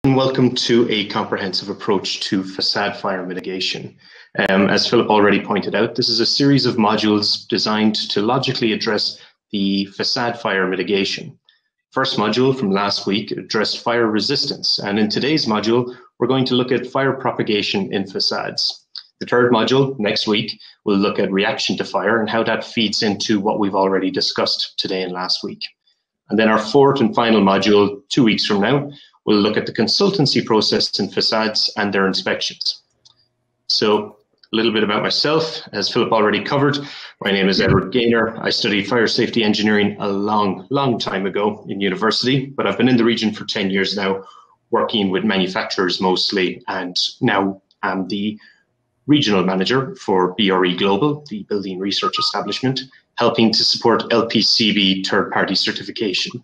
and welcome to a comprehensive approach to facade fire mitigation. As Philip already pointed out, this is a series of modules designed to logically address the facade fire mitigation. First module from last week addressed fire resistance, and in today's module, we're going to look at fire propagation in facades. The third module, next week, will look at reaction to fire and how that feeds into what we've already discussed today and last week. And then our fourth and final module, 2 weeks from now, we'll look at the consultancy process in facades and their inspections. So a little bit about myself, as Philip already covered. My name is Edward Gaynor. I studied fire safety engineering a long time ago in university, but I've been in the region for 10 years now, working with manufacturers mostly, and now I'm the regional manager for BRE Global, the building research establishment, helping to support LPCB third-party certification.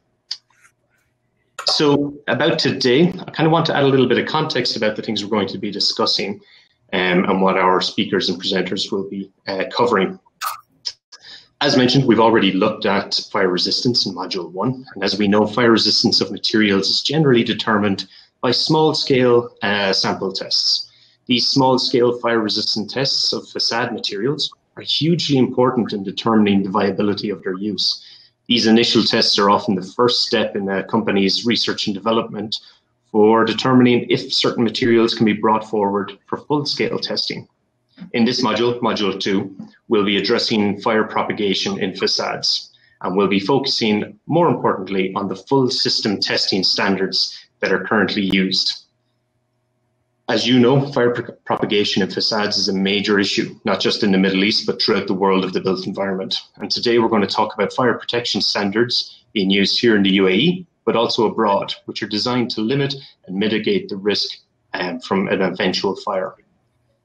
So about today, I kind of want to add a little bit of context about the things we're going to be discussing and what our speakers and presenters will be covering. As mentioned, we've already looked at fire resistance in Module 1. And as we know, fire resistance of materials is generally determined by small-scale sample tests. These small-scale fire-resistant tests of facade materials are hugely important in determining the viability of their use. These initial tests are often the first step in a company's research and development for determining if certain materials can be brought forward for full-scale testing. In this module, Module 2, we'll be addressing fire propagation in facades, and we'll be focusing, more importantly, on the full system testing standards that are currently used. As you know, fire propagation in facades is a major issue, not just in the Middle East, but throughout the world of the built environment. And today we're going to talk about fire protection standards being used here in the UAE, but also abroad, which are designed to limit and mitigate the risk from an eventual fire.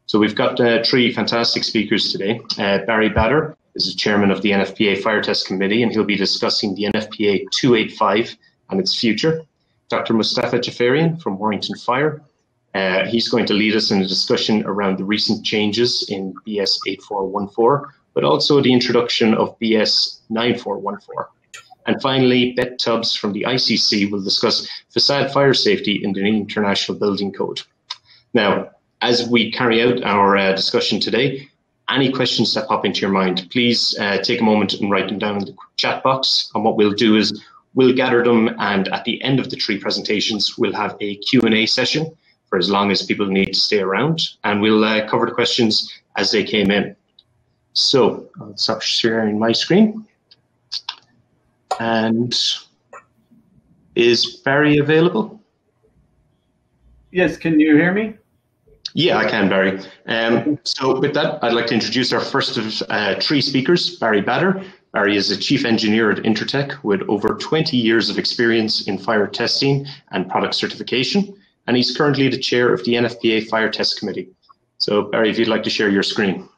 So we've got three fantastic speakers today. Barry Bader is the chairman of the NFPA Fire Test Committee, and he'll be discussing the NFPA 285 and its future. Dr. Mustafa Jafarian from Warrington Fire. He's going to lead us in a discussion around the recent changes in BS 8414, but also the introduction of BS 9414. And finally, Beth Tubbs from the ICC will discuss facade fire safety in the International Building Code. Now, as we carry out our discussion today, any questions that pop into your mind, please take a moment and write them down in the chat box. And what we'll do is we'll gather them, and at the end of the three presentations, we'll have a Q&A session for as long as people need to stay around, and we'll cover the questions as they came in. So I'll stop sharing my screen. And is Barry available? Yes, can you hear me? Yeah, I can, Barry. So with that, I'd like to introduce our first of three speakers, Barry Bader. Barry is a chief engineer at Intertek with over 20 years of experience in fire testing and product certification, and he's currently the chair of the NFPA Fire Test Committee. So Barry, if you'd like to share your screen.